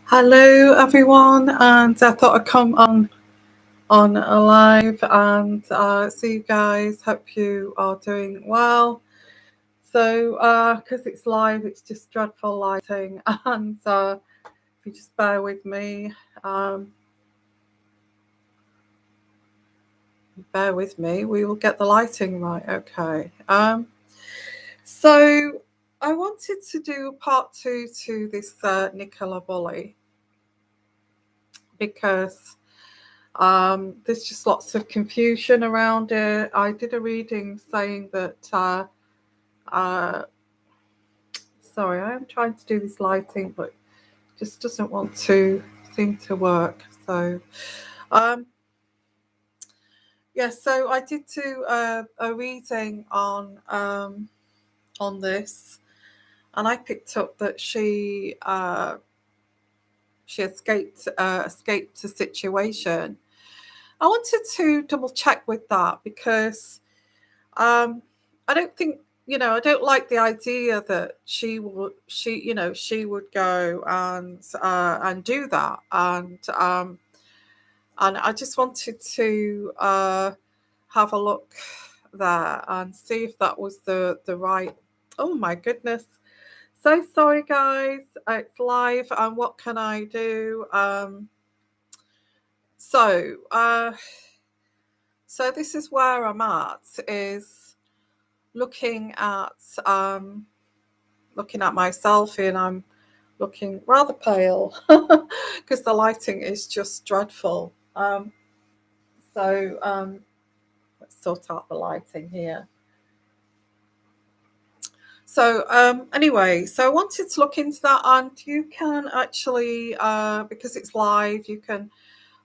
Hello, everyone, and I thought I'd come on a live and see you guys. Hope you are doing well. So, because it's live, it's just dreadful lighting, and if you just um, bear with me, we will get the lighting right. Okay. So I wanted to do part two to this Nicola Bulley because there's just lots of confusion around it. I did a reading saying that, uh, sorry, I am trying to do this lighting, but it just doesn't want to seem to work. So, um, yeah, so I did do a reading on this, and I picked up that she escaped a situation. I wanted to double check with that because I don't think I don't like the idea that she would go and do that, and I just wanted to have a look there and see if that was the right. Oh my goodness! So sorry, guys. It's live, and what can I do? So uh, so this is where I'm at. Is looking at um, looking at myself, and I'm looking rather pale because the lighting is just dreadful. So let's sort out the lighting here. So anyway, so I wanted to look into that, and you can actually, because it's live, you can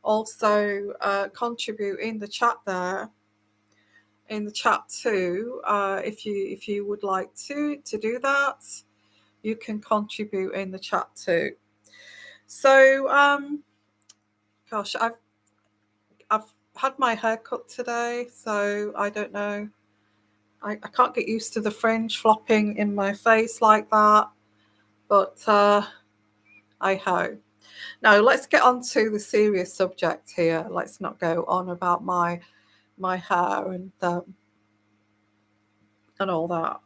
also contribute in the chat there, in the chat too, if you would like to do that. You can contribute in the chat too. So, gosh, I've had my hair cut today, so I don't know. I can't get used to the fringe flopping in my face like that, but I ho. Now let's get on to the serious subject here. Let's not go on about my hair and all that.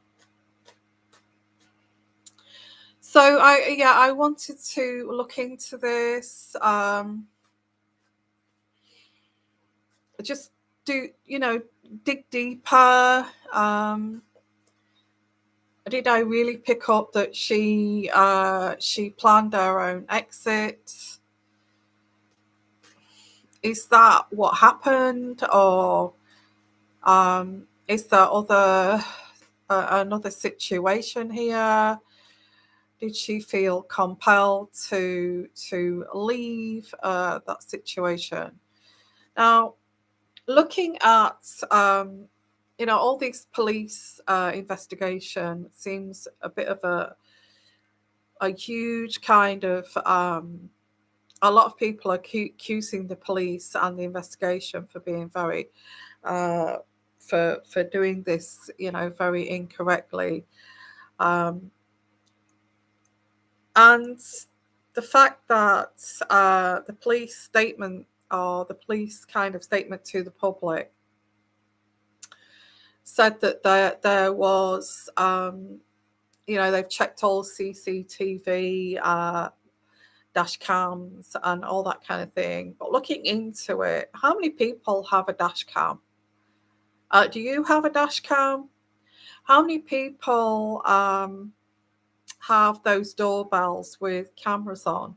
So I wanted to look into this. Just dig deeper. Did I really pick up that she planned her own exit? Is that what happened, or is there another situation here? Did she feel compelled to leave that situation? Now, looking at all these police investigation seems a bit of a huge kind of a lot of people are accusing the police and the investigation for being very for doing this very incorrectly, and the fact that the police statement, or the police kind of statement to the public, said that there was, they've checked all CCTV dash cams and all that kind of thing. But looking into it, how many people have a dash cam? Do you have a dash cam? How many people have those doorbells with cameras on?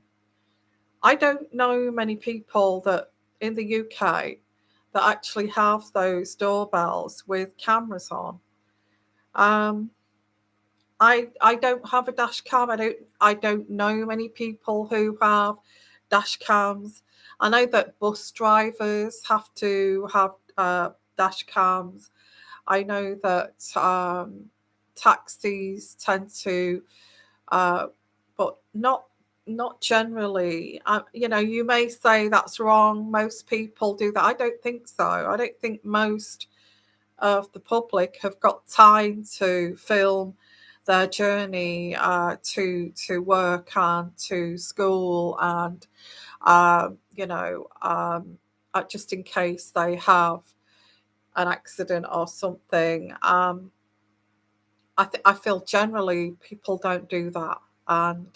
I don't know many people that in the UK that actually have those doorbells with cameras on. I don't have a dash cam. I don't know many people who have dash cams. I know that bus drivers have to have dash cams. I know that taxis tend to, but not generally. You may say that's wrong. Most people do that. I don't think so. I don't think most of the public have got time to film their journey to work and to school, and just in case they have an accident or something. I feel generally people don't do that, and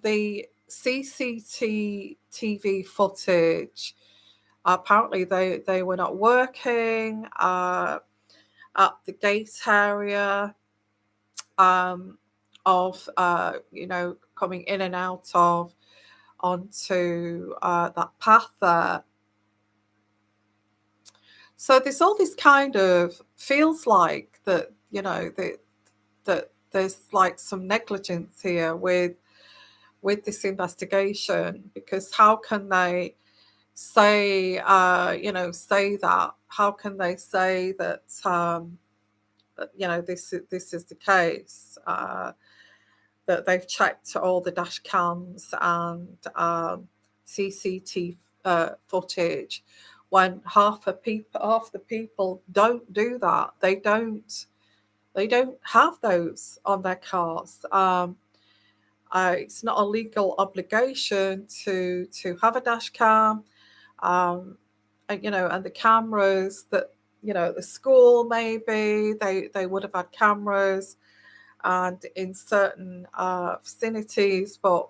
the CCTV footage. Apparently, they were not working at the gate area of coming in and out of onto that path there. So there's all this kind of feels like that that there's like some negligence here with this investigation, because how can they say say that? How can they say that this is the case, that they've checked all the dash cams and CCTV footage, when half the people don't do that. They don't have those on their cars. It's not a legal obligation to have a dash cam, and the cameras that the school, maybe they would have had cameras, and in certain vicinities, but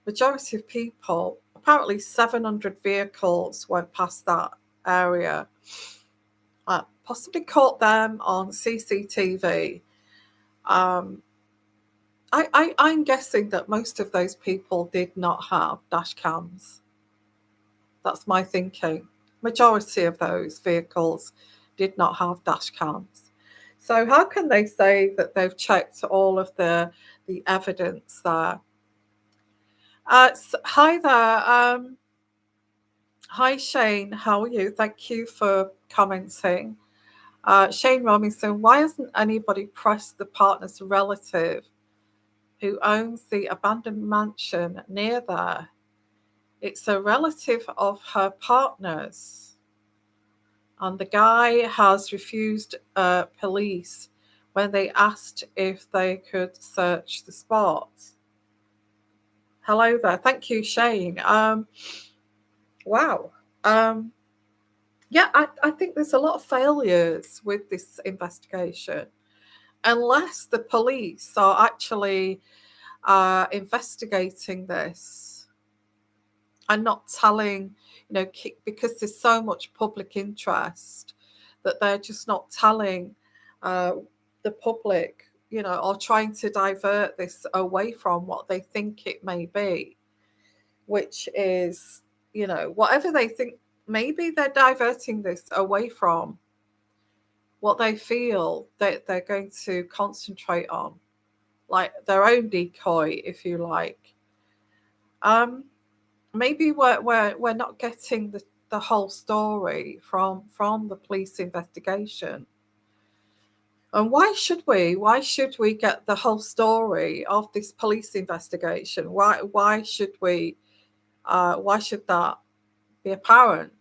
majority of people, apparently 700 vehicles went past that area, possibly caught them on CCTV. I'm guessing that most of those people did not have dash cams. That's my thinking. Majority of those vehicles did not have dash cams. So how can they say that they've checked all of the evidence there? Hi there. Hi Shane, how are you? Thank you for commenting. Shane Robinson, why hasn't anybody pressed the partner's relative who owns the abandoned mansion near there? It's a relative of her partner's, and the guy has refused police when they asked if they could search the spot. Hello there. Thank you, Shane. Wow. Yeah, I think there's a lot of failures with this investigation. Unless the police are actually investigating this and not telling, because there's so much public interest, that they're just not telling the public, or trying to divert this away from what they think it may be, which is, whatever they think. Maybe they're diverting this away from what they feel that they're going to concentrate on, like their own decoy, if you like. Maybe we're not getting the whole story from the police investigation. And why should we? Why should we get the whole story of this police investigation? Why should we? Why should that be apparent?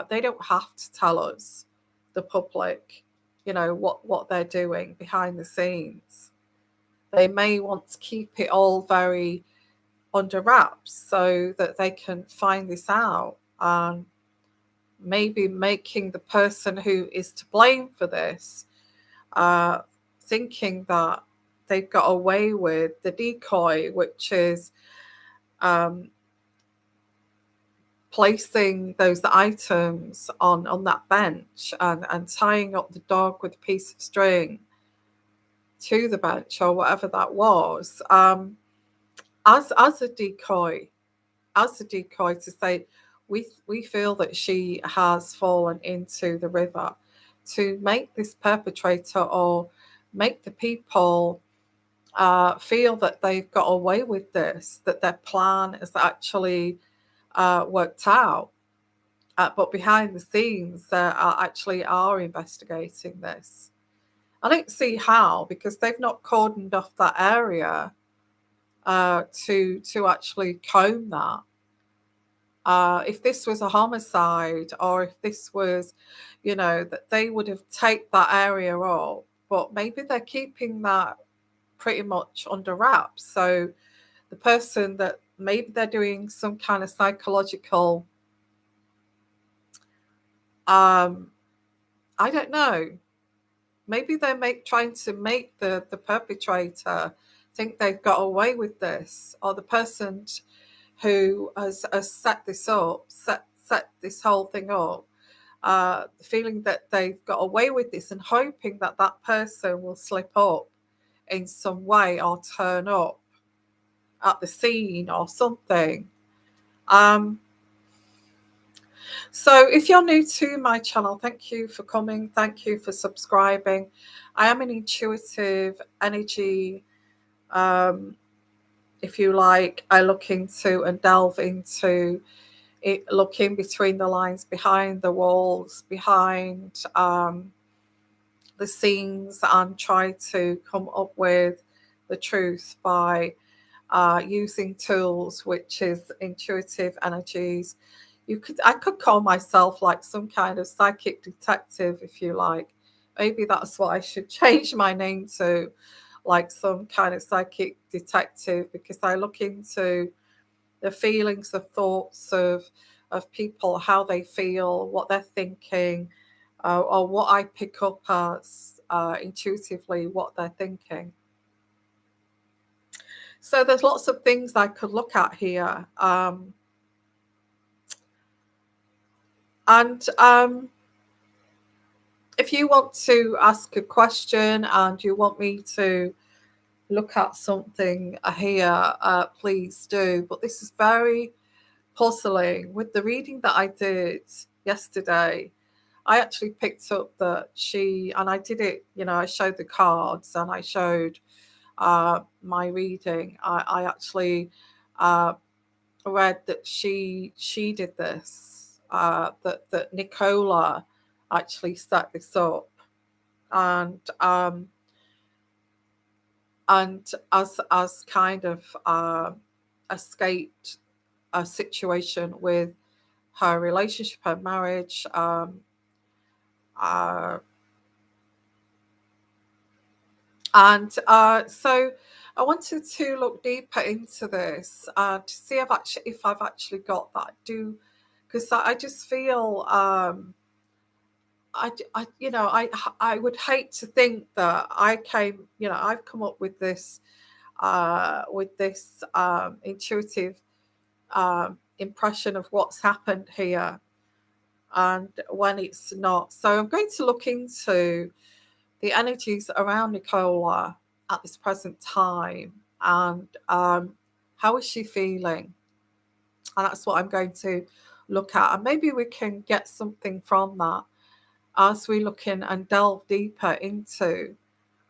They don't have to tell us, the public, what they're doing behind the scenes. They may want to keep it all very under wraps so that they can find this out, and maybe making the person who is to blame for this thinking that they've got away with the decoy, which is placing those items on that bench, and tying up the dog with a piece of string to the bench or whatever that was, as a decoy, to say we feel that she has fallen into the river, to make this perpetrator, or make the people feel that they've got away with this, that their plan is actually worked out. But behind the scenes, they are investigating this. I don't see how, because they've not cordoned off that area to actually comb that. If this was a homicide, or if this was, that they would have taped that area up but maybe they're keeping that pretty much under wraps. So the person that maybe they're doing some kind of psychological, I don't know, maybe they're trying to make the perpetrator think they've got away with this, or the person who has set this up, set this whole thing up, feeling that they've got away with this and hoping that that person will slip up in some way or turn up at the scene or something. Um, so if you're new to my channel, thank you for coming. Thank you for subscribing. I am an intuitive energy, if you like. I look into and delve into it, looking between the lines, behind the walls, behind the scenes, and try to come up with the truth by using tools, which is intuitive energies. I could call myself like some kind of psychic detective, if you like. Maybe that's what I should change my name to, like some kind of psychic detective, because I look into the feelings, the thoughts of people, how they feel, what they're thinking, or what I pick up as intuitively what they're thinking. So there's lots of things I could look at here. And if you want to ask a question and you want me to look at something here, please do. But this is very puzzling. With the reading that I did yesterday, I actually picked up that and I did it, I showed the cards and I showed my reading. I actually read that she did this, that Nicola actually set this up, and as kind of escaped a situation with her relationship, her marriage. Uh, and so I wanted to look deeper into this to see if I've actually got that. Because I just feel I would hate to think that I've come up with this intuitive impression of what's happened here, and when it's not. So I'm going to look into the energies around Nicola at this present time, and how is she feeling? And that's what I'm going to look at, and maybe we can get something from that as we look in and delve deeper into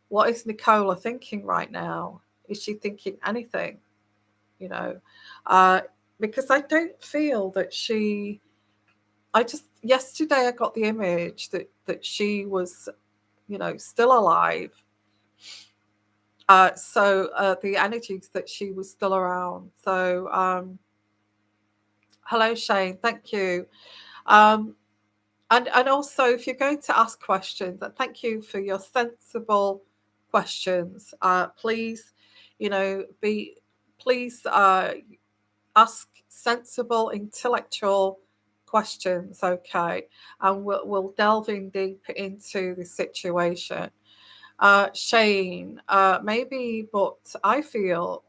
what is Nicola thinking right now. Is she thinking anything? You know, uh, because I don't feel that yesterday I got the image that she was, still alive. So the energies that she was still around. So hello, Shane. Thank you. Um, and also, if you're going to ask questions, thank you for your sensible questions. Please, please ask sensible, intellectual questions. Okay, and we'll delve in deep into the situation. Shane, maybe, but I feel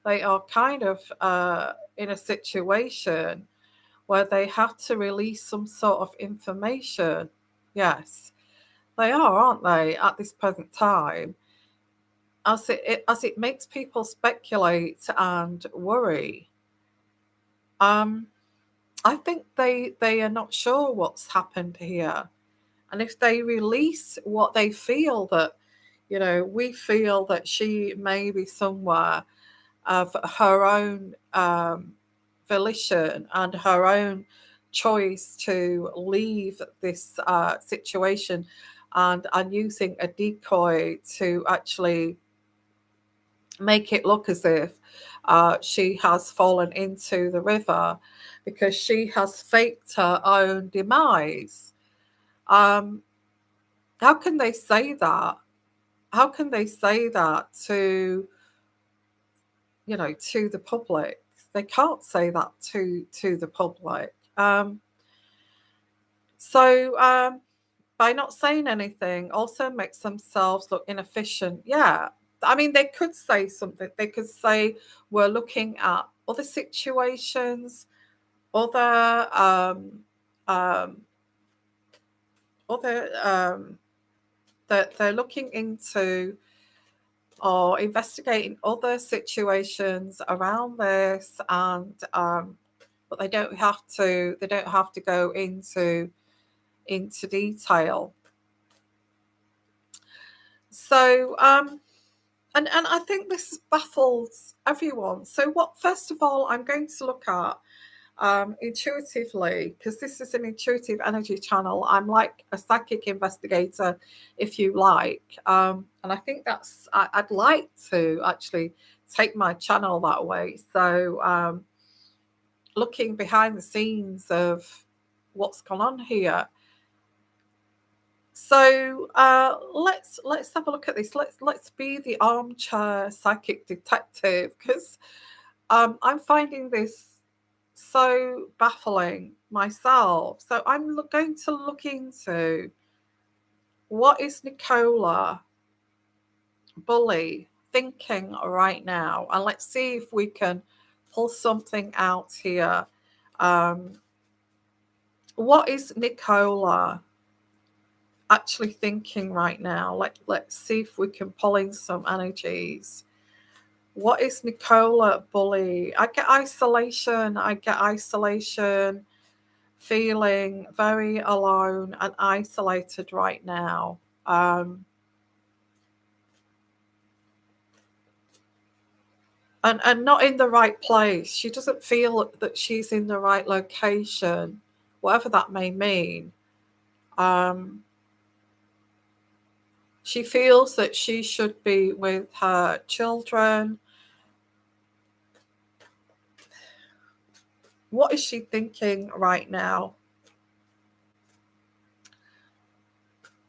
they are kind of in a situation where they have to release some sort of information. Yes, they are, aren't they, at this present time? As it makes people speculate and worry. Um, I think they are not sure what's happened here, and if they release what they feel that, we feel that she may be somewhere of her own volition and her own choice to leave this situation, and using a decoy to actually make it look as if she has fallen into the river because she has faked her own demise. How can they say that? how can they say that to, to the public? They can't say that to the public. So by not saying anything also makes themselves look inefficient. Yeah. I mean, they could say something. They could say, we're looking at other situations, other um, other that they're looking into or investigating other situations around this, and but they don't have to. They don't have to go into detail. So and I think this baffles everyone. So what? First of all, I'm going to look at intuitively, because this is an intuitive energy channel. I'm like a psychic investigator, if you like, and I think I'd like to actually take my channel that way. So looking behind the scenes of what's gone on here. So let's have a look at this. Let's be the armchair psychic detective, because I'm finding this so baffling myself. So I'm going to look into what is Nicola Bulley thinking right now, and let's see if we can pull something out here. Um, what is Nicola actually thinking right now? Let's see if we can pull in some energies. What is Nicola Bulley? I get isolation, feeling very alone and isolated right now. And not in the right place. She doesn't feel that she's in the right location, whatever that may mean. Um, she feels that she should be with her children. What is she thinking right now?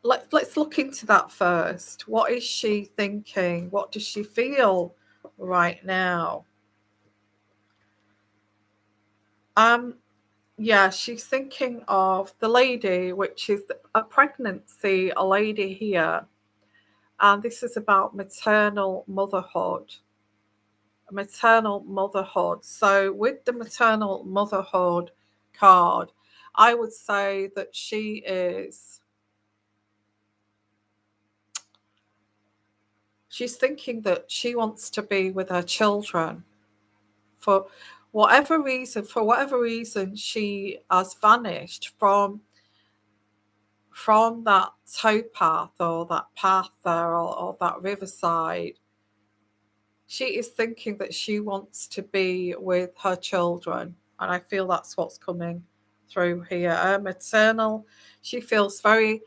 Let's look into that first. What is she thinking? What does she feel right now? Yeah, she's thinking of the lady, which is a pregnancy, a lady here. And this is about maternal motherhood. Maternal motherhood. So, with the maternal motherhood card, I would say that she's thinking that she wants to be with her children. For whatever reason, she has vanished from that towpath or that path there, or that riverside. She is thinking that she wants to be with her children, and I feel that's what's coming through here. Maternal, she feels very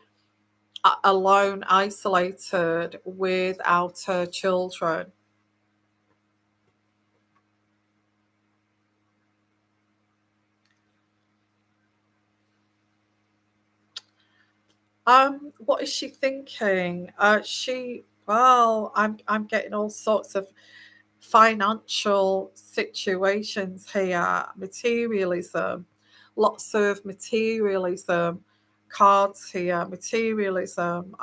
alone, isolated without her children. What is she thinking? I'm getting all sorts of financial situations here, materialism, lots of materialism cards here, materialism,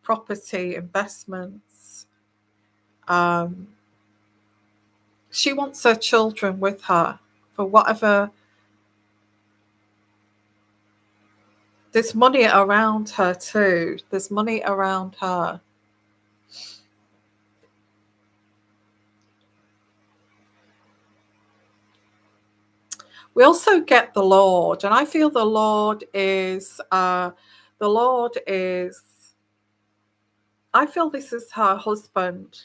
property, investments. Um, she wants her children with her for whatever. There's money around her too. There's money around her. We also get the Lord, and I feel the Lord is. I feel this is her husband.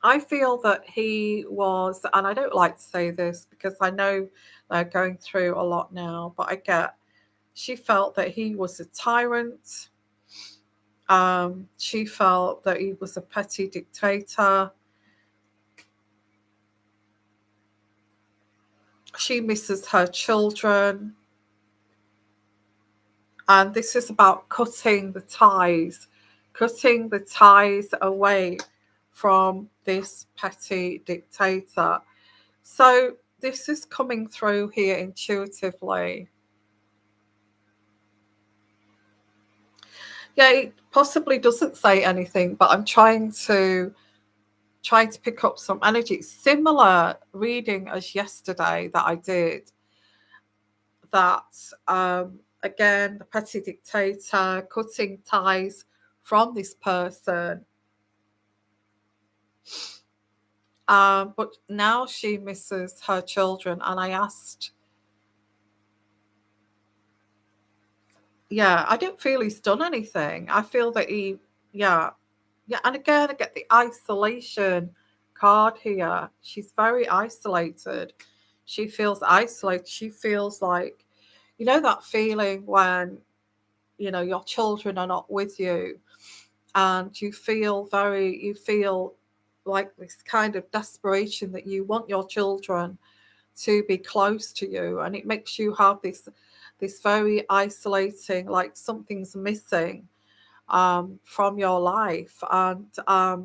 I feel that he was, and I don't like to say this because I know they're going through a lot now, but she felt that he was a tyrant. She felt that he was a petty dictator. She misses her children. And this is about cutting the ties away from this petty dictator. So this is coming through here intuitively. Yeah, it possibly doesn't say anything, but I'm trying to pick up some energy. Similar reading as yesterday that I did. That again, the petty dictator cutting ties from this person. But now she misses her children, and I asked, yeah, I don't feel he's done anything. I feel that yeah, yeah, and again, I get the isolation card here. She's very isolated. She feels isolated. She feels like, that feeling when, your children are not with you, and you feel like this kind of desperation that you want your children to be close to you, and it makes you have this very isolating, like something's missing from your life. And I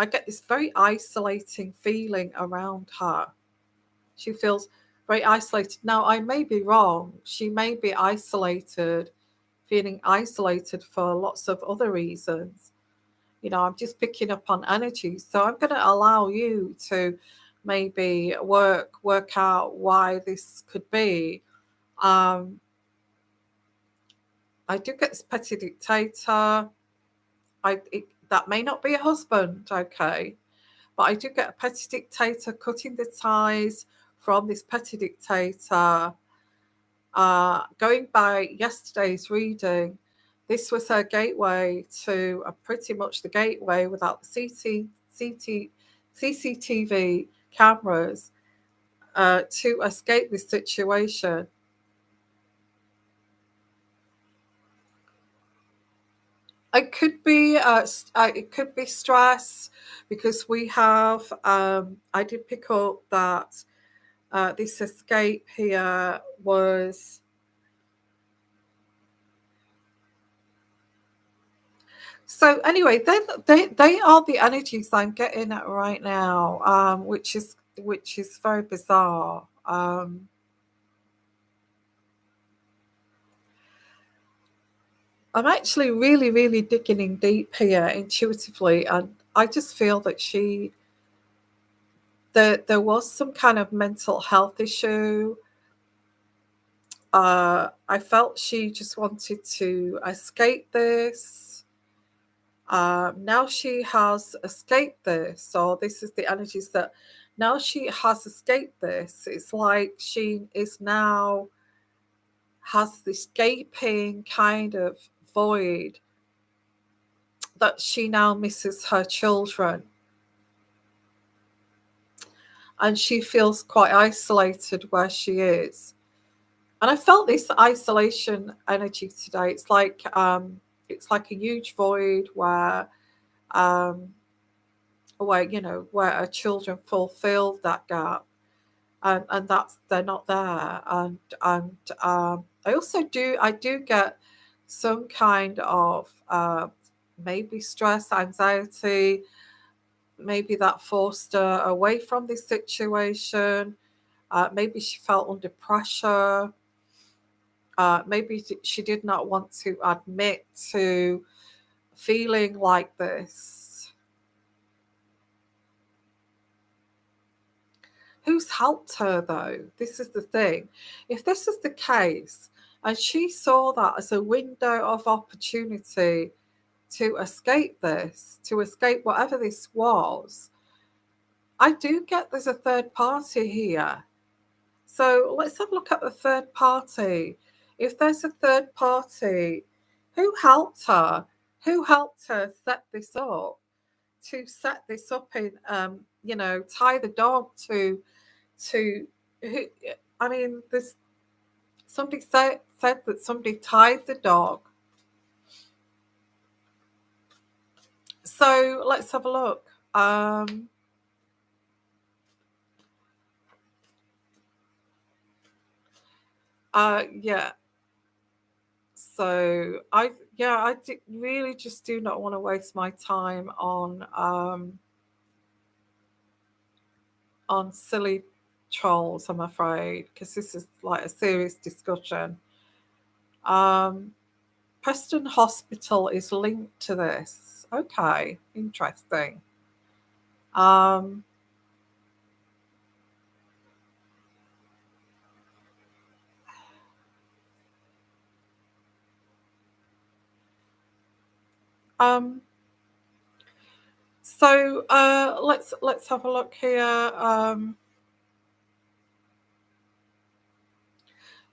get this very isolating feeling around her. She feels very isolated. Now, I may be wrong. She may be isolated, feeling isolated for lots of other reasons. I'm just picking up on energy. So I'm going to allow you to maybe work out why this could be. Um, I do get this petty dictator. That may not be a husband, okay, but I do get a petty dictator cutting the ties from this petty dictator. Going by yesterday's reading, this was her gateway to pretty much the gateway without the CCTV cameras to escape this situation. It could be stress because we have. I did pick up that this escape here was. So anyway, they are the energies I'm getting at right now, which is very bizarre. I'm actually really, really digging in deep here intuitively, and I just feel that there was some kind of mental health issue. I felt she just wanted to escape this. Now she has escaped this. So this is the energies that now she has escaped this. It's like she is now has this gaping kind of void that she now misses her children. And she feels quite isolated where she is. And I felt this isolation energy today. It's like a huge void um, where her children fulfill that gap, and that's they're not there. And I do get some kind of maybe stress, anxiety, maybe that forced her away from this situation. Maybe she felt under pressure. Maybe she did not want to admit to feeling like this. Who's helped her though? This is the thing. If this is the case, and she saw that as a window of opportunity to escape this, to escape whatever this was, I do get there's a third party here. So let's have a look at the third party. If there's a third party, who helped her? Who helped her set this up? To set this up in, tie the dog to who? I mean, there's somebody said that somebody tied the dog. So let's have a look. Yeah. So really just do not want to waste my time on silly trolls, I'm afraid, because this is like a serious discussion. Um, Preston Hospital is linked to this. Okay, interesting. Um, um, let's have a look here.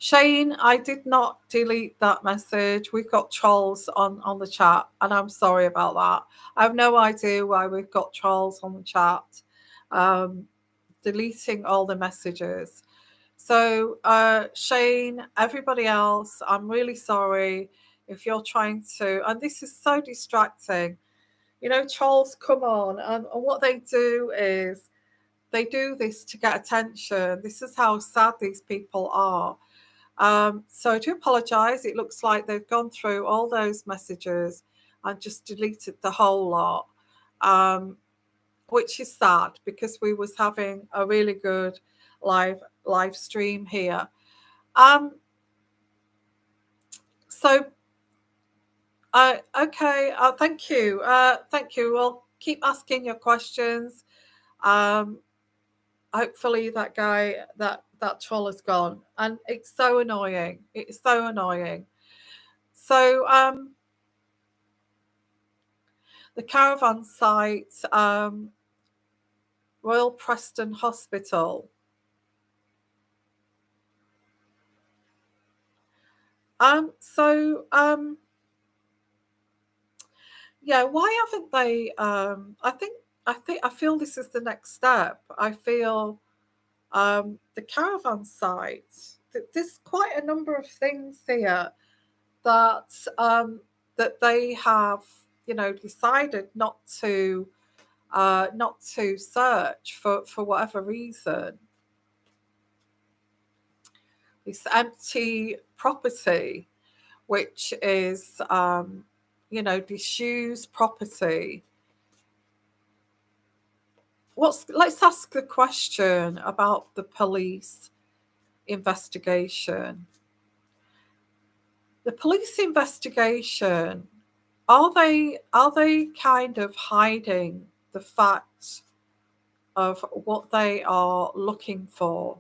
Shane, I did not delete that message. We've got trolls on the chat, and I'm sorry about that. I have no idea why we've got trolls on the chat. Um, Deleting all the messages. So, Shane, everybody else, I'm really sorry if you're trying to, and this is so distracting. You know, trolls come on, and what they do is they do this to get attention. This is how sad these people are. So I do apologise. It looks like they've gone through all those messages and just deleted the whole lot, um, which is sad because we was having a really good live stream here. Um, so okay, thank you, thank you. Well, keep asking your questions. Um, Hopefully that guy that troll is gone, and it's so annoying. It's so annoying. So the caravan site, Royal Preston Hospital. So yeah, why haven't they? I feel this is the next step. I feel the caravan site. There's quite a number of things here that that they have, decided not to search for whatever reason. This empty property, which is, disused property. Let's ask the question about the police investigation. The police investigation, are they kind of hiding the fact of what they are looking for?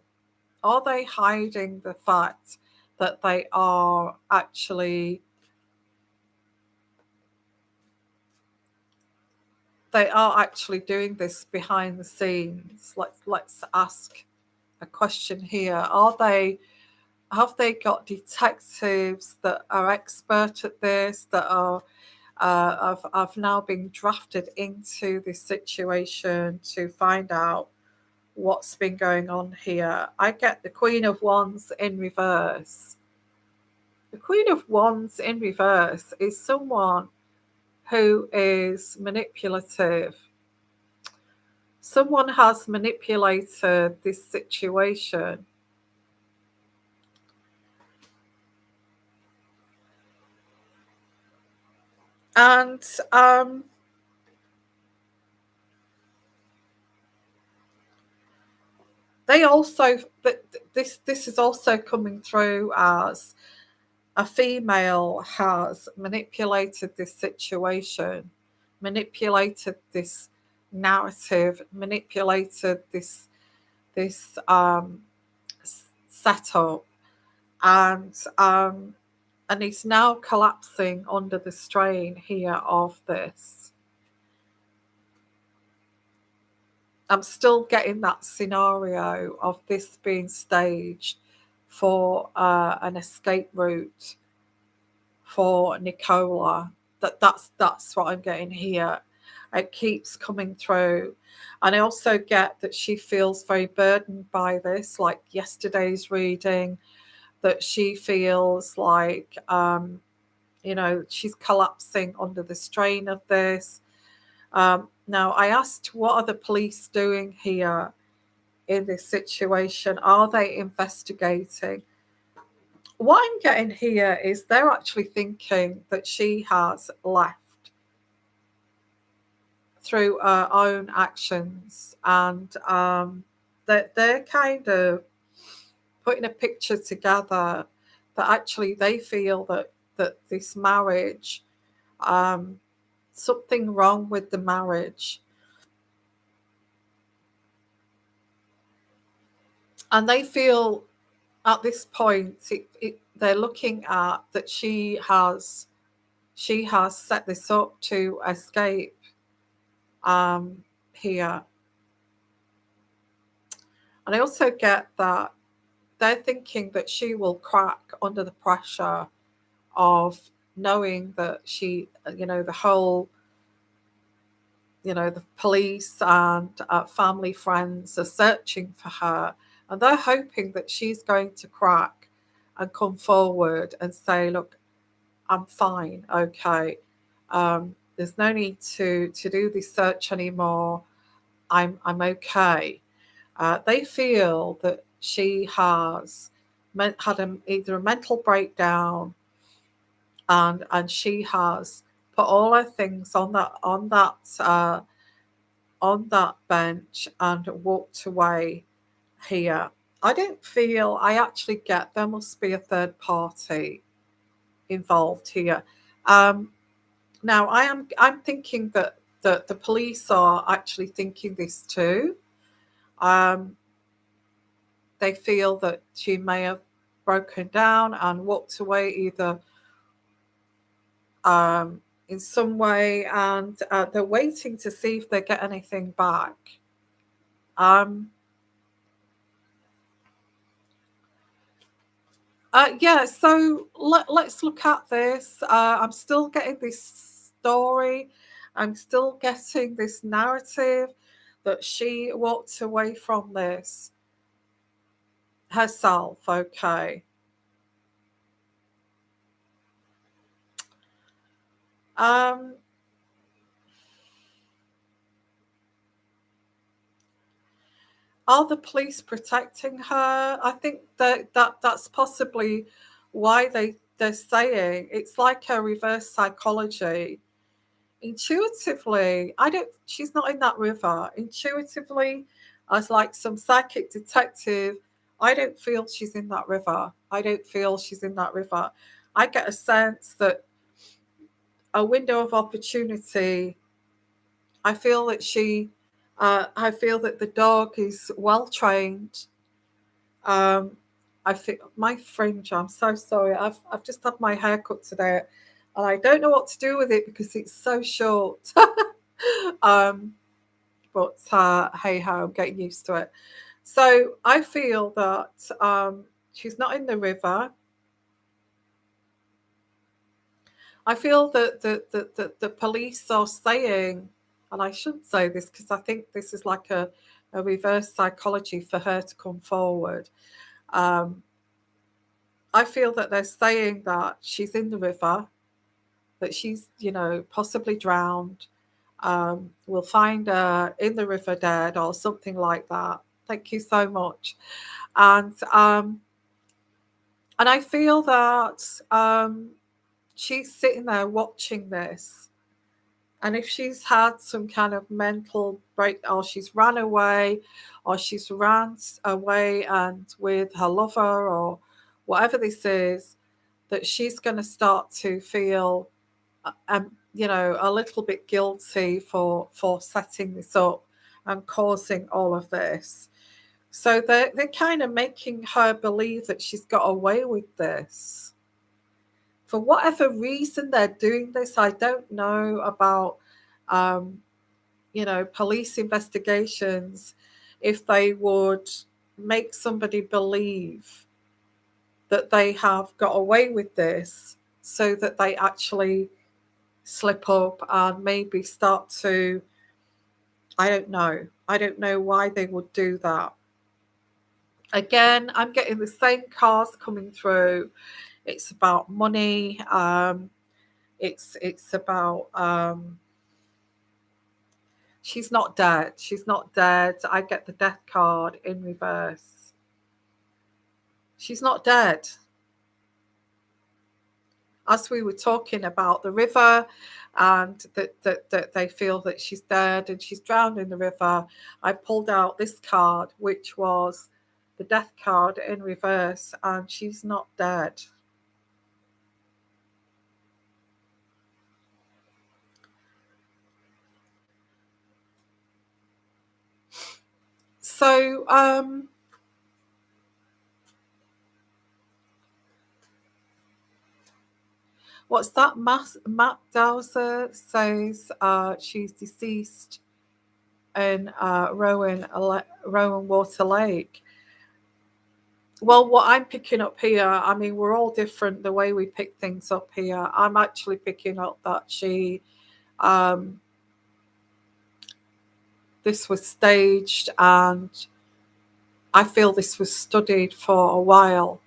Are they hiding the fact that they are actually doing this behind the scenes? Let's ask a question here. Have they got detectives that are expert at this, that have now been drafted into this situation to find out what's been going on here? I get the Queen of Wands in reverse. The Queen of Wands in reverse is someone who is manipulative. Someone has manipulated this situation. And they also, this is also coming through as a female has manipulated this situation, manipulated this narrative, manipulated this setup, and he's now collapsing under the strain here of this. I'm still getting that scenario of this being staged for an escape route for Nicola. That's what I'm getting here. It keeps coming through. And I also get that she feels very burdened by this, like yesterday's reading, that she feels like, she's collapsing under the strain of this. Now, I asked, what are the police doing here in this situation? Are they investigating? what I'm getting here is they're actually thinking that she has left through her own actions, and that they're kind of putting a picture together that actually they feel that this marriage, um, something wrong with the marriage, and they feel at this point they're looking at that she has set this up to escape here. And I also get that they're thinking that she will crack under the pressure of knowing that the whole, the police and family friends are searching for her. And they're hoping that she's going to crack and come forward and say, look, I'm fine, okay. There's no need to do this search anymore. I'm okay. They feel that she has had either a mental breakdown, and she has put all her things on that bench and walked away here. I actually get there must be a third party involved here. Um, Now I'm thinking that the police are actually thinking this too. Um, they feel that she may have broken down and walked away either in some way, and they're waiting to see if they get anything back. Um, yeah, so let's look at this. I'm still getting this story. I'm still getting this narrative that she walked away from this herself. Okay. Um, are the police protecting her? I think that's possibly why they're saying it's like a reverse psychology. Intuitively, I don't. She's not in that river. Intuitively, as like some psychic detective, I don't feel she's in that river. I don't feel she's in that river. I get a sense that a window of opportunity. I feel that I feel that the dog is well trained. Um, I think my fringe. I'm so sorry. I've just had my hair cut today, and I don't know what to do with it because it's so short. um, but hey ho, I'm getting used to it. So I feel that she's not in the river. I feel that the police are saying, and I shouldn't say this because I think this is like a reverse psychology for her to come forward. Um, I feel that they're saying that she's in the river, that she's, possibly drowned. We'll find her in the river dead or something like that. Thank you so much. And I feel that she's sitting there watching this. And if she's had some kind of mental break, or she's ran away, or she's ran away and with her lover, or whatever this is, that she's going to start to feel, a little bit guilty for setting this up and causing all of this. So they're kind of making her believe that she's got away with this. For whatever reason they're doing this, I don't know about, um, police investigations, if they would make somebody believe that they have got away with this so that they actually slip up and maybe start to, I don't know. I don't know why they would do that. Again, I'm getting the same cards coming through. It's about money. It's about she's not dead. She's not dead. I get the death card in reverse. She's not dead. as we were talking about the river, and that they feel that she's dead and she's drowned in the river, I pulled out this card, which was the death card in reverse, and she's not dead. So, what's that? Matt Dowser says she's deceased in Rowan Water Lake. Well, what I'm picking up here, I mean, we're all different the way we pick things up here. I'm actually picking up that um, this was staged, and I feel this was studied for a while.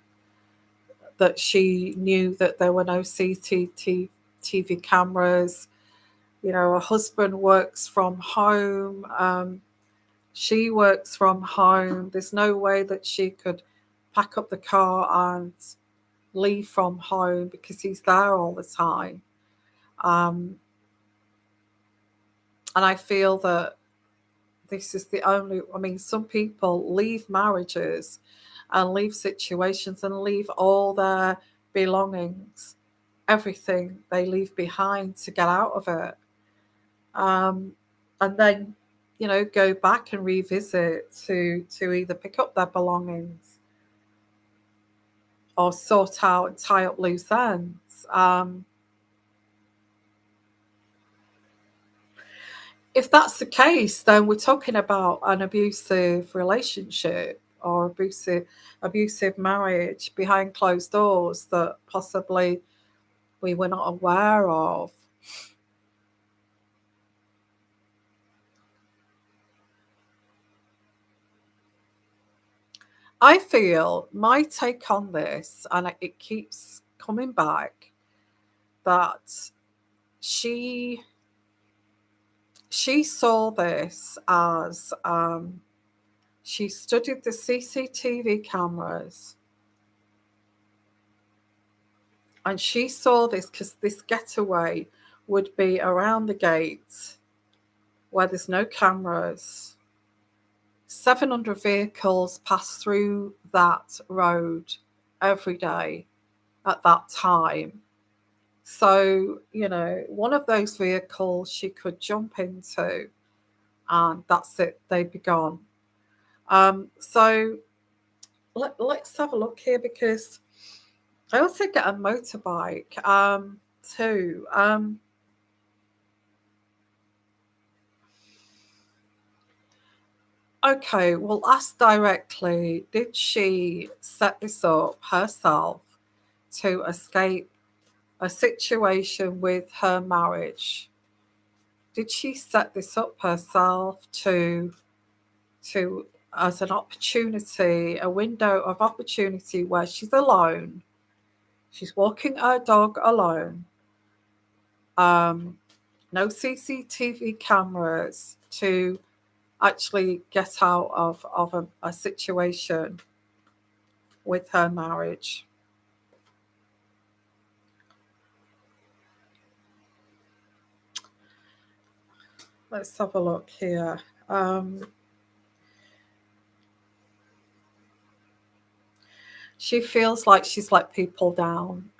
That she knew that there were no CCTV cameras. You know, her husband works from home. She works from home. There's no way that she could pack up the car and leave from home because he's there all the time. Um, and I feel that this is the only, I mean, some people leave marriages and leave situations and leave all their belongings, everything they leave behind to get out of it. Um, and then, you know, go back and revisit to either pick up their belongings or sort out and tie up loose ends. If that's the case, then we're talking about an abusive relationship or abusive marriage behind closed doors that possibly we were not aware of. I feel my take on this, and it keeps coming back, that she she saw this as she studied the CCTV cameras, and she saw this because this getaway would be around the gate where there's no cameras. 700 vehicles pass through that road every day at that time. So, you know, one of those vehicles she could jump into, and that's it, they'd be gone. So let's have a look here because I also get a motorbike too. Okay, well, ask directly, did she set this up herself to escape a situation with her marriage? Did she set this up herself to as an opportunity, a window of opportunity where she's alone, she's walking her dog alone, um, no CCTV cameras to actually get out of a situation with her marriage? Let's have a look here. She feels like she's let people down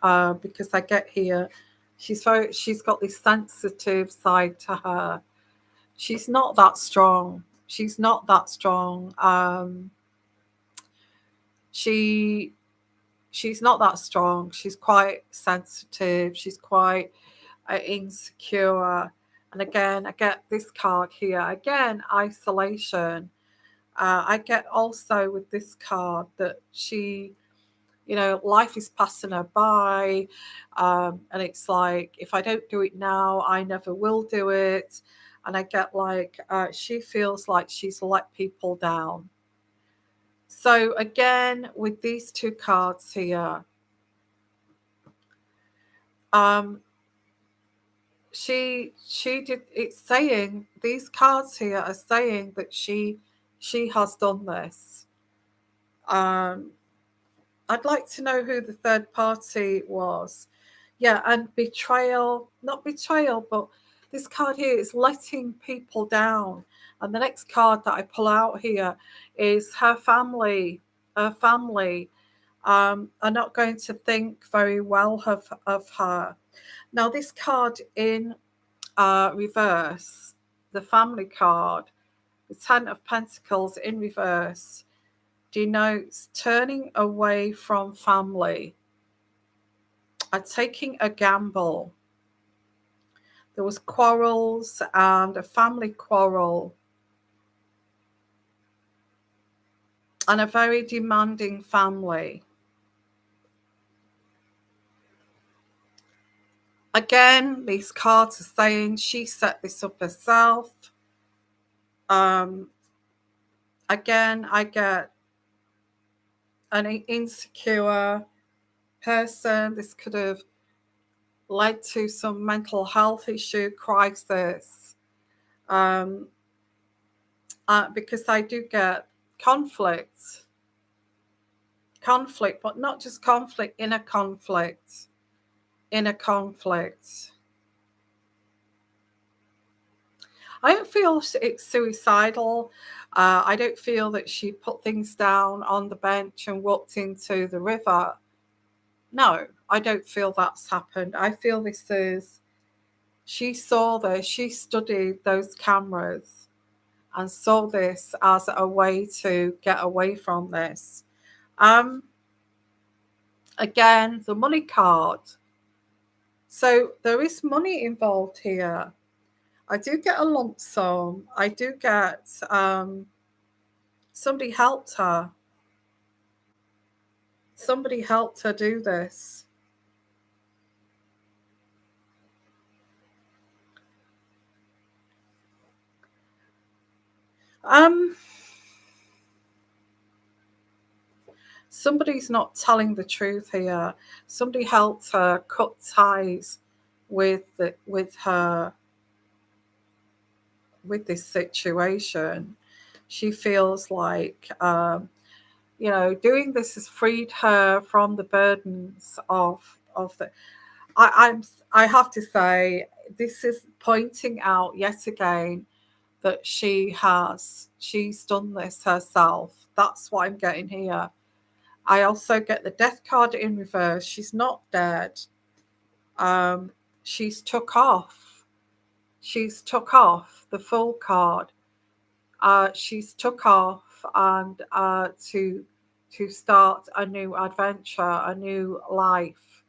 because I get here. She's got this sensitive side to her. She's not that strong. She's not that strong. She she's not that strong. She's quite sensitive. She's quite insecure. And again, I get this card here. Again, isolation. I get also with this card that she, you know, life is passing her by. And it's like, if I don't do it now, I never will do it. And I get like, she feels like she's let people down. So again, with these two cards here, um, she did. It's saying these cards here are saying that she has done this. Um, I'd like to know who the third party was. Yeah, and betrayal, not betrayal, but this card here is letting people down. And the next card that I pull out here is her family. Her family are not going to think very well of her. Now, this card in reverse, the family card, the Ten of Pentacles in reverse, denotes turning away from family and taking a gamble. There was quarrels and a family quarrel and a very demanding family. Again, these cards are saying she set this up herself. Um, again, I get an insecure person. This could have led to some mental health issue, crisis. Um, because I do get conflict, but not just conflict, inner conflict, inner conflict. I don't feel it's suicidal. I don't feel that she put things down on the bench and walked into the river. No, I don't feel that's happened. I feel this is, she saw this, she studied those cameras and saw this as a way to get away from this. Um, Again, the money card. So there is money involved here. I do get a lump sum. I do get somebody helped her. Somebody helped her do this. Um, Somebody's not telling the truth here. Somebody helped her cut ties with her with this situation. She feels like doing this has freed her from the burdens of the. I have to say, this is pointing out yet again that she's done this herself. That's what I'm getting here. I also get the death card in reverse. She's not dead. Um, she's took off. She's took off the full card. She's took off and to start a new adventure, a new life.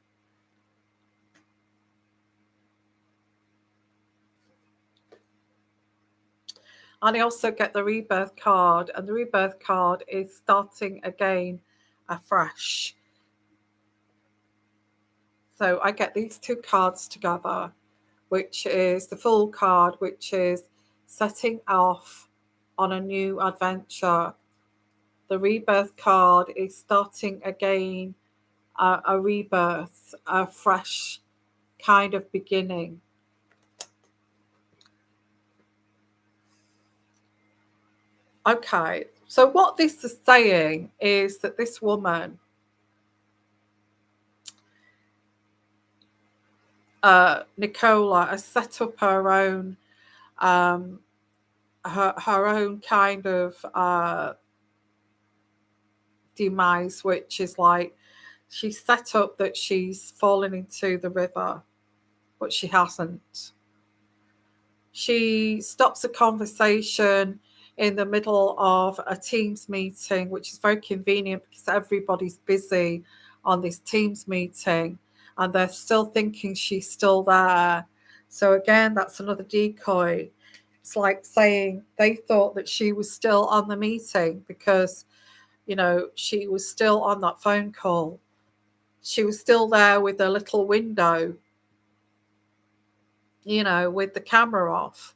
And I also get the rebirth card, and the rebirth card is starting again afresh. So I get these two cards together, which is the Fool card, which is setting off on a new adventure. The rebirth card is starting again, a rebirth, a fresh kind of beginning. Okay, so what this is saying is that this woman, Nicola, has set up her own, um, her own kind of demise, which is like she's set up that she's fallen into the river, but she hasn't. She stops a conversation in the middle of a Teams meeting, which is very convenient because everybody's busy on this Teams meeting and they're still thinking she's still there. So, again, that's another decoy. It's like saying they thought that she was still on the meeting because, she was still on that phone call. She was still there with a little window, with the camera off.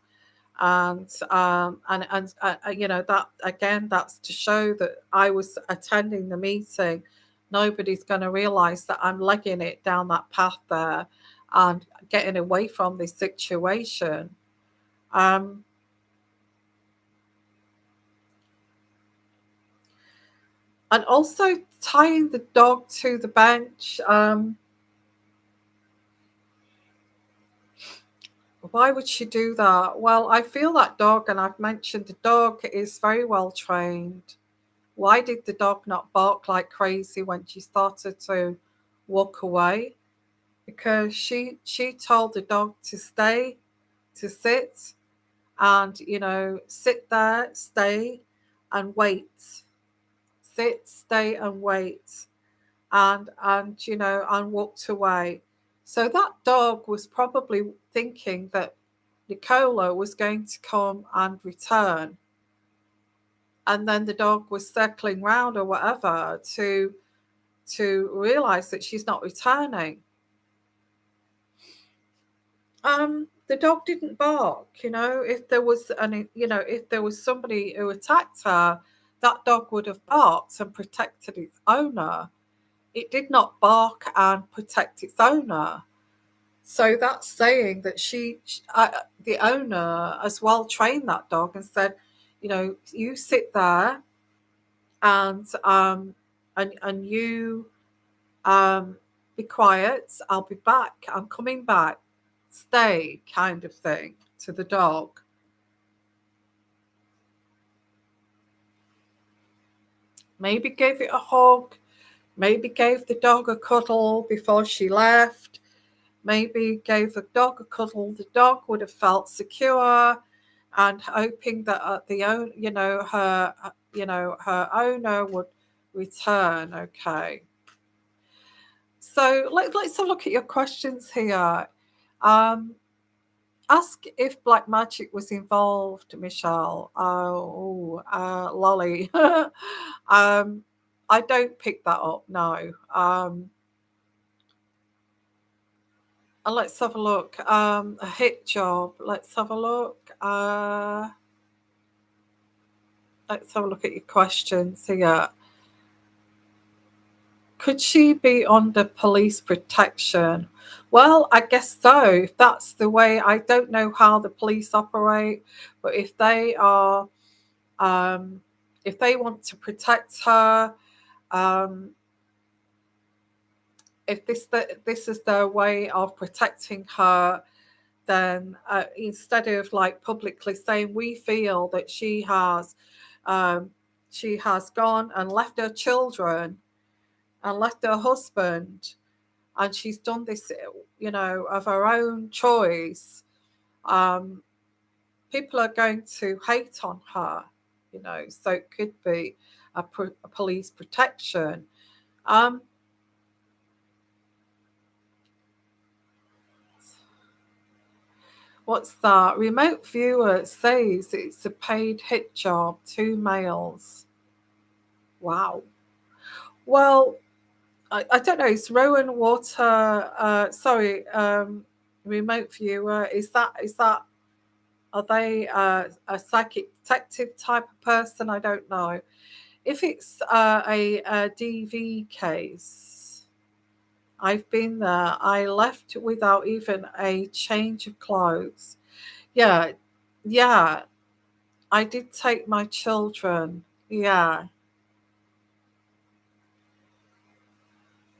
And that again, that's to show that I was attending the meeting. Nobody's going to realize that I'm legging it down that path there and getting away from this situation. um and also tying the dog to the bench. Why would she do that? Well, I feel that dog, and I've mentioned the dog is very well trained. Why did the dog not bark like crazy when she started to walk away? Because she told the dog to stay, to sit, and sit there, stay, and wait. Sit, stay, and wait, and walked away. So that dog was probably thinking that Nicola was going to come and return, and then the dog was circling round or whatever to realize that she's not returning. The dog didn't bark. If there was if there was somebody who attacked her, that dog would have barked and protected its owner. It did not bark and protect its owner. So that's saying that the owner, as well, trained that dog and said, you sit there, and you be quiet. I'll be back. I'm coming back. Stay, kind of thing, to the dog. Maybe gave it a hug. Maybe gave the dog a cuddle before she left. Maybe gave the dog a cuddle. The dog would have felt secure, and hoping that her owner would return. Okay. So let's have a look at your questions here. Um, Ask if black magic was involved, Michelle. Lolly. I don't pick that up. No. And let's have a look. A hit job. Let's have a look. Let's have a look at your questions here. Could she be under police protection? Well, I guess so. If that's the way, I don't know how the police operate, but um, if they want to protect her, um, if this is their way of protecting her, then instead of like publicly saying we feel that she has gone and left her children and left her husband, and she's done this, of her own choice, um, people are going to hate on her, so it could be a police protection. Um, what's that? Remote viewer says it's a paid hit job, 2 males. Wow. Well, I don't know. Is Rowan Water? Sorry, remote viewer. Is that? Are they a psychic detective type of person? I don't know. If it's a DV case, I've been there. I left without even a change of clothes. Yeah, yeah. I did take my children. Yeah.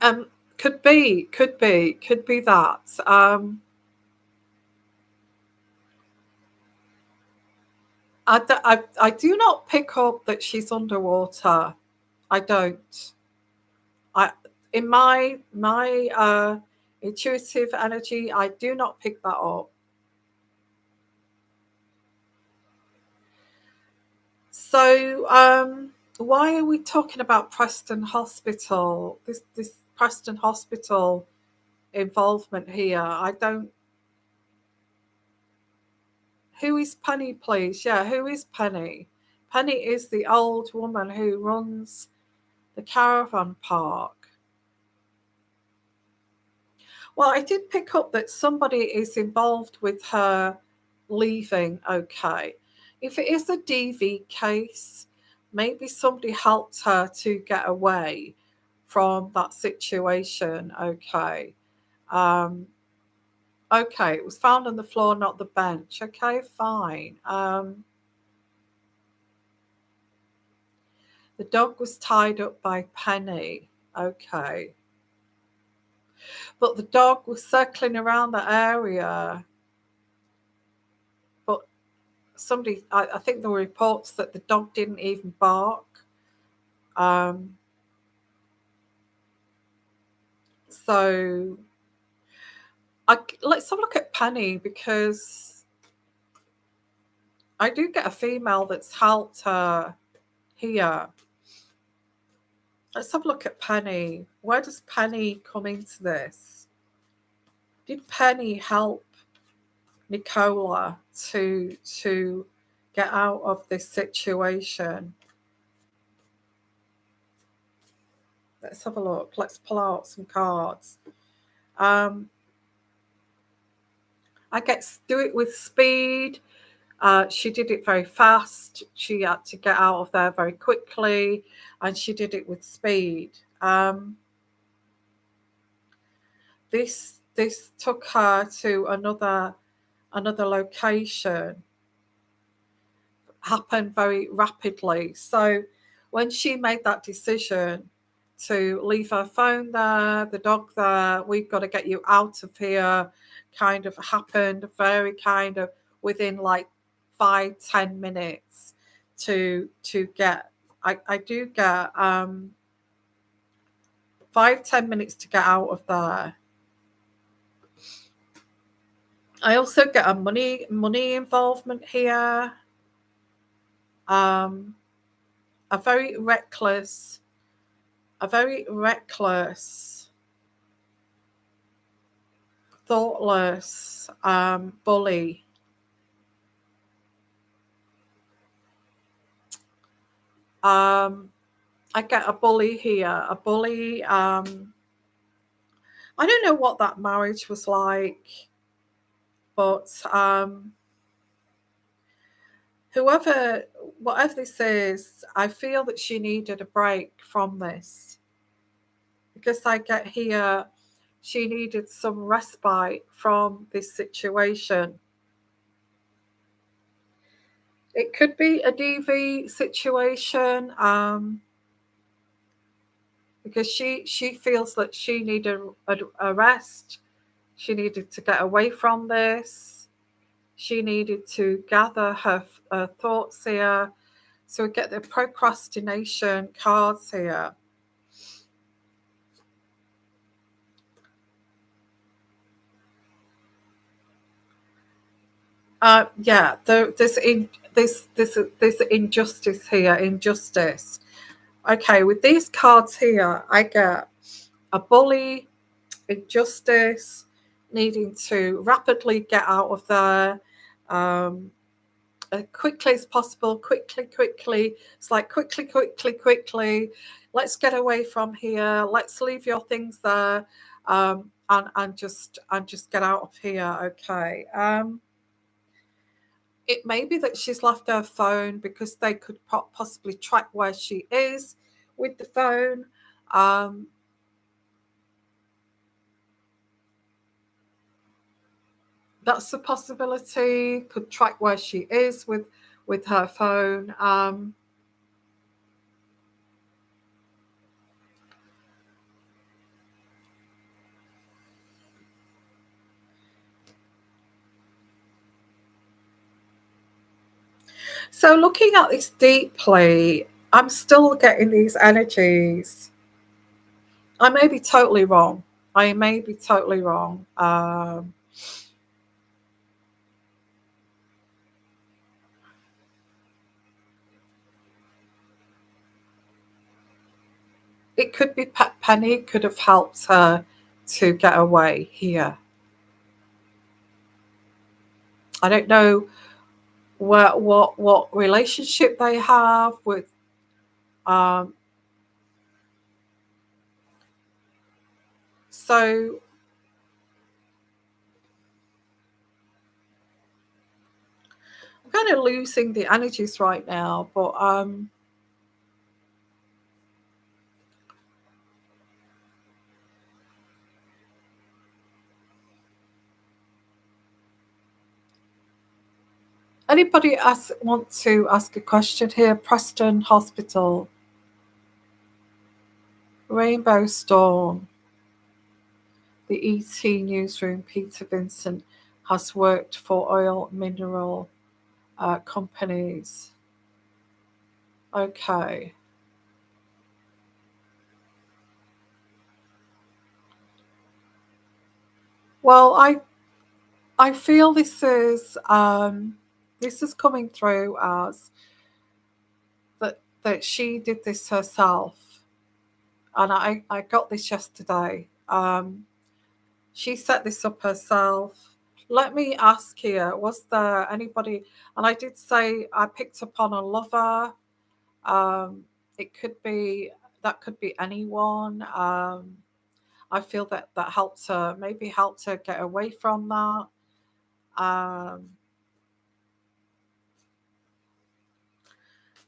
Um, could be that. I do not pick up that she's underwater. I don't. I in my intuitive energy, I do not pick that up. So, why are we talking about Preston Hospital? This Preston Hospital involvement here. I don't. Who is Penny, please? Yeah, who is Penny? Penny is the old woman who runs the caravan park. Well, I did pick up that somebody is involved with her leaving. Okay. If it is a DV case, maybe somebody helped her to get away from that situation. Okay. Um, okay. It was found on the floor, not the bench. Okay, fine. The dog was tied up by Penny. Okay. But the dog was circling around the area. I think there were reports that the dog didn't even bark. Um, so let's have a look at Penny, because I do get a female that's helped her here. Let's have a look at Penny. Where does Penny come into this? Did Penny help Nicola to get out of this situation? Let's have a look. Let's pull out some cards. I get do it with speed. She did it very fast. She had to get out of there very quickly, and she did it with speed. This took her to another location. Happened very rapidly. So when she made that decision to leave her phone there, the dog there, we've got to get you out of here, kind of happened very kind of within like 5-10 minutes to get. I do get 5-10 minutes to get out of there. I also get a money involvement here. A very reckless, thoughtless bully. I get a bully here. A bully. I don't know what that marriage was like, but whatever this is, I feel that she needed a break from this, because I get here, she needed some respite from this situation. It could be a DV situation, because she feels that she needed a rest. She needed to get away from this. She needed to gather her thoughts here. So we get the procrastination cards here. Yeah, there's injustice here. Injustice. Okay, with these cards here, I get a bully, injustice, needing to rapidly get out of there, as quickly as possible. Quickly. It's like quickly. Let's get away from here. Let's leave your things there, and just get out of here. Okay. It may be that she's left her phone because they could possibly track where she is with the phone. That's a possibility. Could track where she is with her phone. So looking at this deeply, I'm still getting these energies. I may be totally wrong. I may be totally wrong. It could be Penny could have helped her to get away here. I don't know what relationship they have with. So I'm kind of losing the energies right now, but anybody want to ask a question here? Preston Hospital, Rainbow Storm, the ET newsroom. Peter Vincent has worked for oil, mineral, companies. Okay. Well, I feel this is coming through as that she did this herself, and I got this yesterday. She set this up herself. Let me ask here: was there anybody? And I did say I picked up on a lover. Um, it could be that could be anyone. I feel that that helped her, maybe helped her get away from that. Um,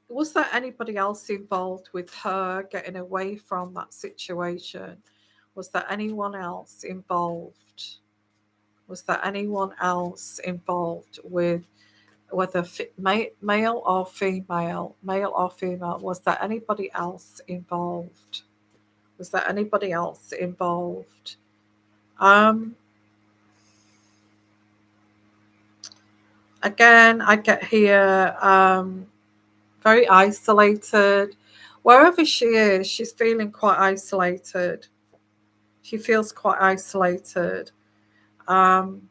was there anybody else involved with her getting away from that situation? Was there anyone else involved? Was there anyone else involved with whether male or female, male or female? Was there anybody else involved? Was there anybody else involved? Um, Again, I get here very isolated. Wherever she is, she's feeling quite isolated. She feels quite isolated. Um,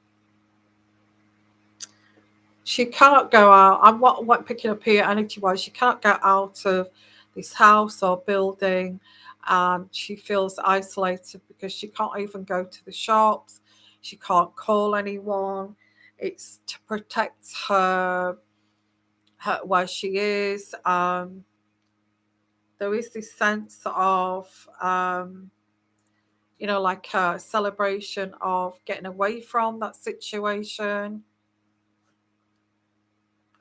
she cannot go out. I'm what picking up here energy wise. She cannot get out of this house or building, and she feels isolated because she can't even go to the shops. She can't call anyone. It's to protect her where she is. There is this sense of like a celebration of getting away from that situation.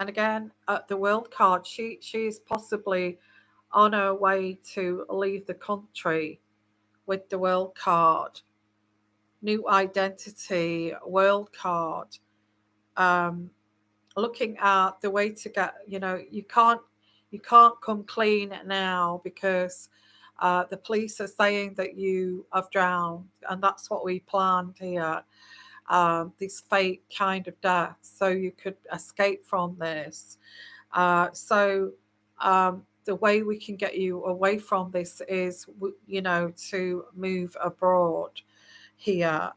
And again, at the world card, she is possibly on her way to leave the country with the world card, new identity, world card. Um, Looking at the way to get, you can't come clean now because the police are saying that you have drowned, and that's what we planned here. This fake kind of death, so you could escape from this. So the way we can get you away from this is, to move abroad here.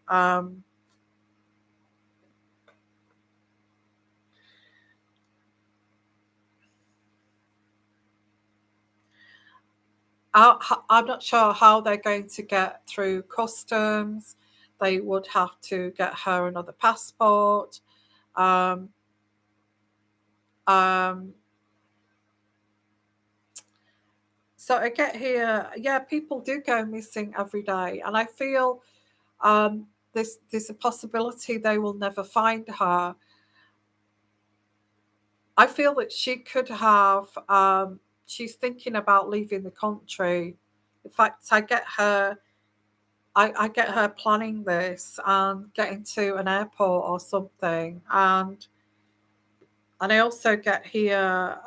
I'm not sure how they're going to get through customs. They would have to get her another passport. Um, um, so I get here, yeah, people do go missing every day, and I feel there's a possibility they will never find her. I feel that she could have. She's thinking about leaving the country. In fact, I get her planning this and getting to an airport or something, and I also get here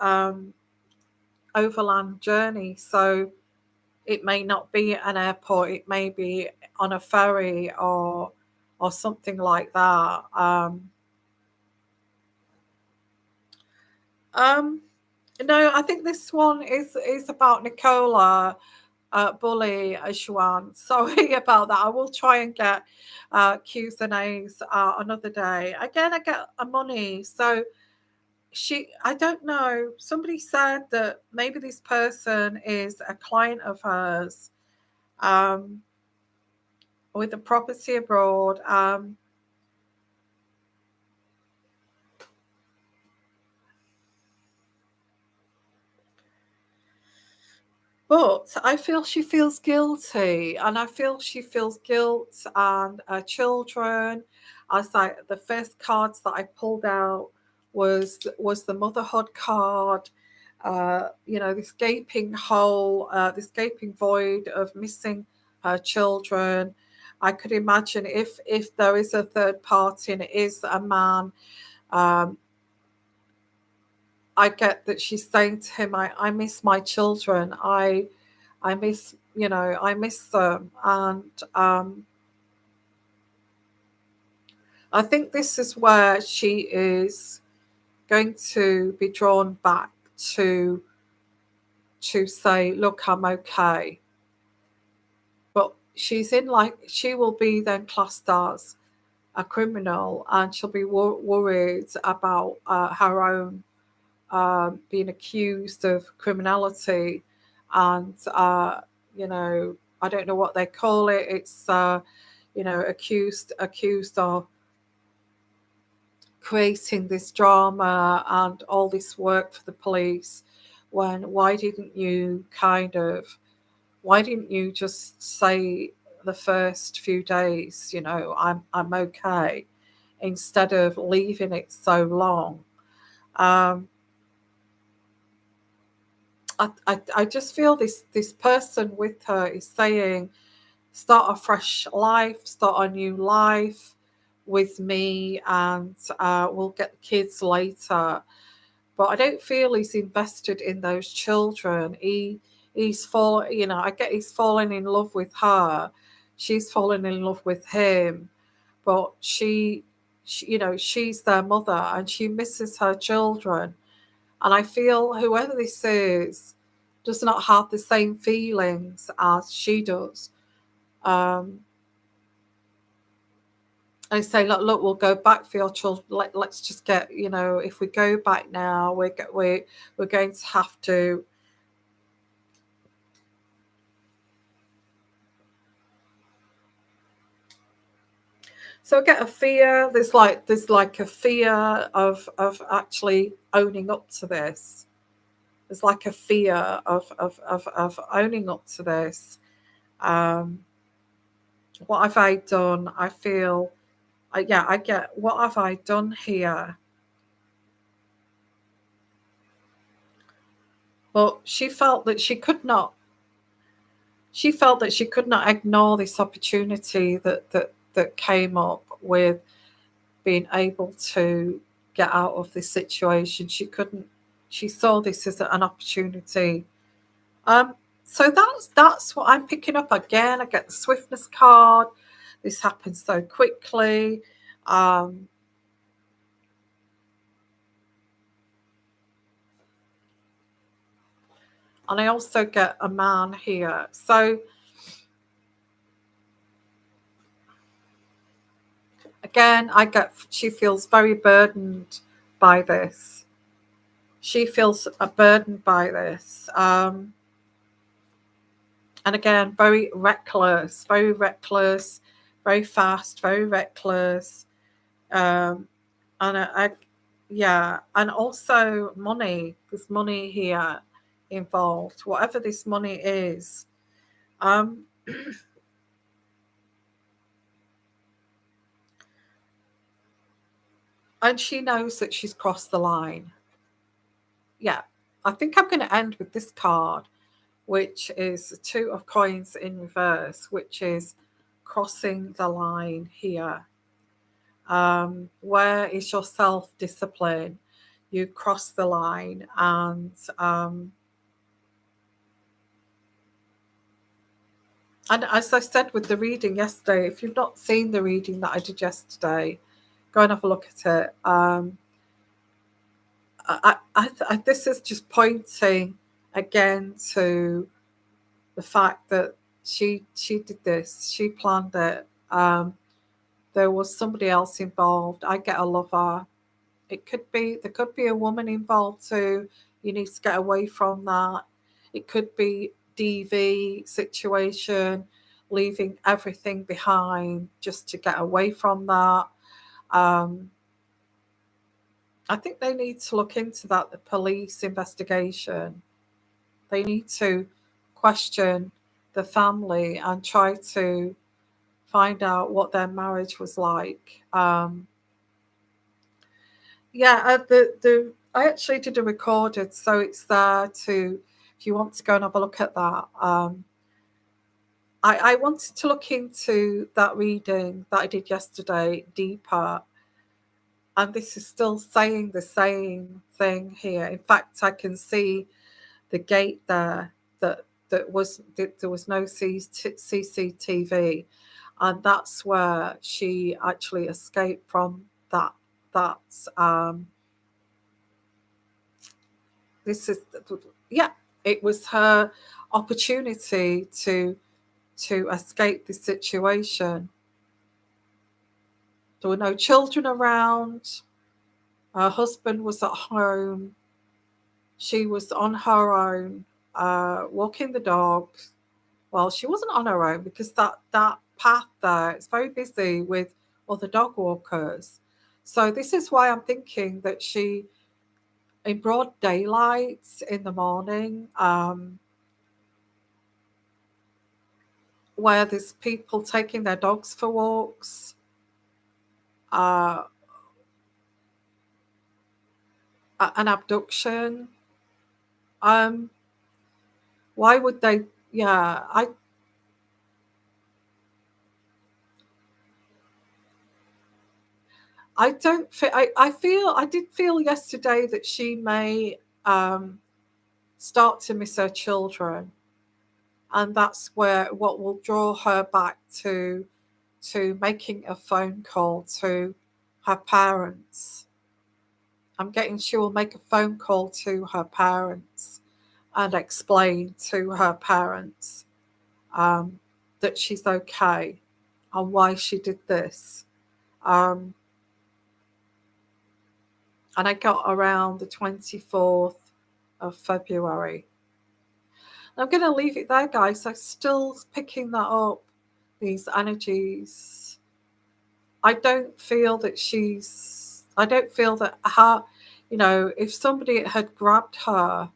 overland journey. So it may not be an airport; it may be on a ferry or something like that. Um, no, I think this one is about Nicola Bulley, Yvonne. Sorry about that. I will try and get Q's and A's another day. Again, I get a money. So I don't know. Somebody said that maybe this person is a client of hers um, with a property abroad. But I feel she feels guilty, and I feel she feels guilt and her children. As the first cards that I pulled out was the motherhood card. This gaping hole, this gaping void of missing her children. I could imagine if there is a third party and it is a man. Um, I get that she's saying to him, I miss my children. I miss them. And I think this is where she is. going to be drawn back to say, look, I'm okay. But she's in, like, she will be then classed as a criminal, and she'll be worried about her own being accused of criminality, and I don't know what they call it. It's accused of creating this drama and all this work for the police. When why didn't you just say the first few days, I'm okay, instead of leaving it so long? um, I just feel this person with her is saying, start a fresh life, start a new life with me, and we'll get the kids later. But I don't feel he's invested in those children. I get he's fallen in love with her. She's fallen in love with him, but she's their mother and she misses her children. And I feel whoever this is does not have the same feelings as she does. Um, I say, look, we'll go back for your children. Let's just get, if we go back now, we're going to have to. So I get a fear. There's like a fear of actually owning up to this. There's like a fear of owning up to this. Um, what have I done? I feel, yeah, I get, what have I done here? But she felt that she could not ignore this opportunity that came up with being able to get out of this situation. She couldn't. She saw this as an opportunity. Um, so that's what I'm picking up again. I get the swiftness card. This happens so quickly. Um, and I also get a man here. So again, I get, she feels very burdened by this. She feels burdened by this. And again, very reckless, very fast, very reckless. Um, and yeah, and also money. There's money here involved, whatever this money is. Um, and she knows that she's crossed the line. Yeah, I think I'm going to end with this card, which is the Two of Coins in reverse, which is crossing the line here. Where is your self discipline? You cross the line, and as I said with the reading yesterday, if you've not seen the reading that I did yesterday, go and have a look at it. This is just pointing again to the fact that she did this, she planned it. There was somebody else involved. I get a lover. There could be a woman involved too. You need to get away from that. It could be DV situation, leaving everything behind just to get away from that. Um, I think they need to look into that, the police investigation. They need to question the family and try to find out what their marriage was like. Yeah, the I actually did a recorded, so it's there to, if you want to go and have a look at that. I wanted to look into that reading that I did yesterday deeper, and this is still saying the same thing here. In fact, I can see the gate there that there was no CCTV, and that's where she actually escaped from that that this is, yeah, it was her opportunity to escape this situation. There were no children around. Her husband was at home. She was on her own, walking the dog. Well, she wasn't on her own because that path there, it's very busy with other dog walkers. So this is why I'm thinking that she, in broad daylight in the morning, where there's people taking their dogs for walks, uh, an abduction. Um, why would they? Yeah, I don't feel. I feel. I did feel yesterday that she may um, start to miss her children, and that's where what will draw her back to making a phone call to her parents. I'm getting she will make a phone call to her parents and explain to her parents um, that she's okay and why she did this. Um, and I got around the 24th of February. I'm going to leave it there, guys. I'm still picking that up, these energies. I don't feel that her, if somebody had grabbed her,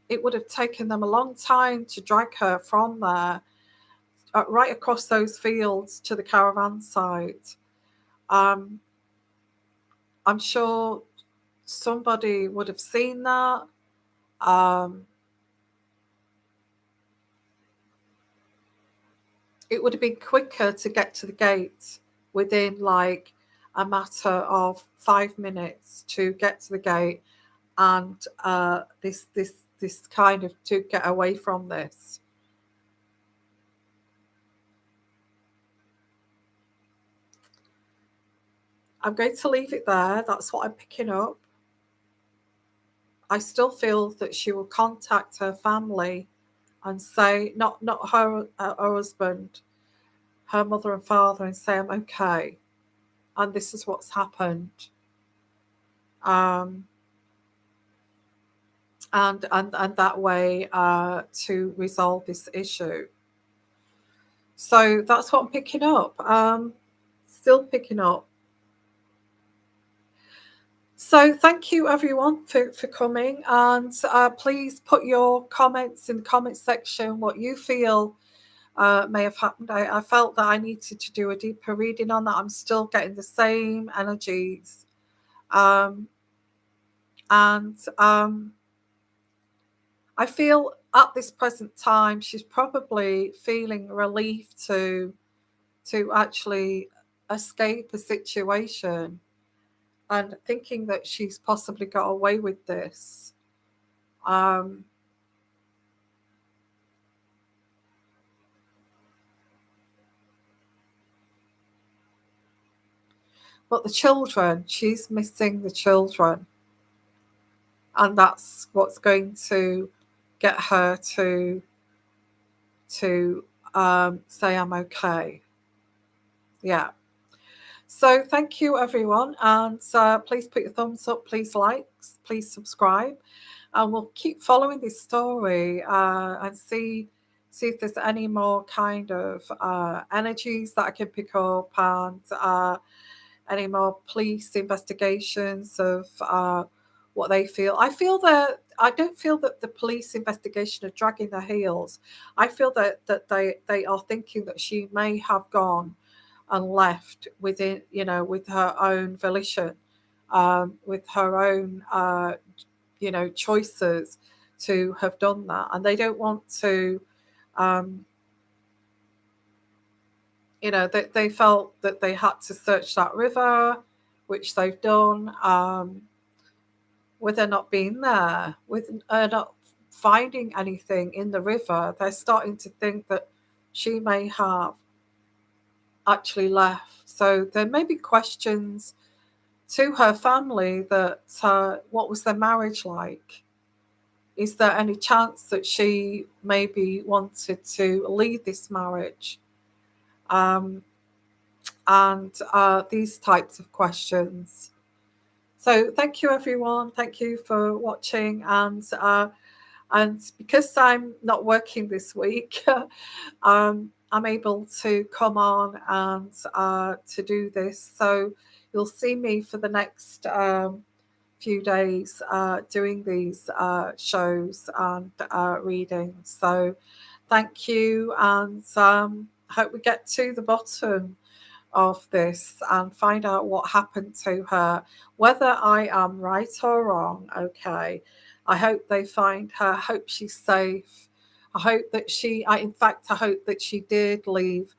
it would have taken them a long time to drag her from there, right across those fields to the caravan site. Um, I'm sure somebody would have seen that. Um, it would have been quicker to get to the gate within like a matter of 5 minutes to get to the gate and this kind of to get away from this. I'm going to leave it there. That's what I'm picking up. I still feel that she will contact her family and say, not her husband, her mother and father, and say, I'm okay, and this is what's happened, um, and that way to resolve this issue. So that's what I'm picking up. Still picking up. So thank you everyone for coming, and please put your comments in the comment section what you feel may have happened. I felt that I needed to do a deeper reading on that. I'm still getting the same energies, um, and I feel at this present time she's probably feeling relief to actually escape a situation and thinking that she's possibly got away with this. Um, but the children, she's missing the children, and that's what's going to get her to say I'm okay. Yeah. So thank you everyone, and please put your thumbs up, please likes, please subscribe, and we'll keep following this story and see if there's any more kind of energies that I can pick up, and any more police investigations of what they feel. I don't feel that the police investigation are dragging their heels. I feel that they are thinking that she may have gone and left within, with her own volition, with her own, choices to have done that, and they don't want to. Um, they felt that they had to search that river, which they've done. With her not being there, with her not finding anything in the river, they're starting to think that she may have actually left. So there may be questions to her family that what was their marriage like? Is there any chance that she maybe wanted to leave this marriage? Um, and these types of questions. So thank you, everyone. Thank you for watching. And because I'm not working this week, I'm able to come on and to do this. So you'll see me for the next few days doing these shows and readings. So thank you, and hope we get to the bottom of this and find out what happened to her, whether I am right or wrong. Okay, I hope they find her. I hope she's safe. I hope that in fact, I hope that she did leave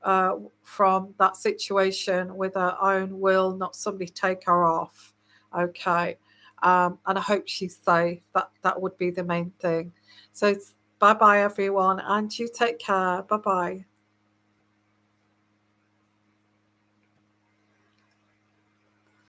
from that situation with her own will, not somebody take her off. Okay, and I hope she's safe. That would be the main thing. So bye bye, everyone, and you take care. Bye bye.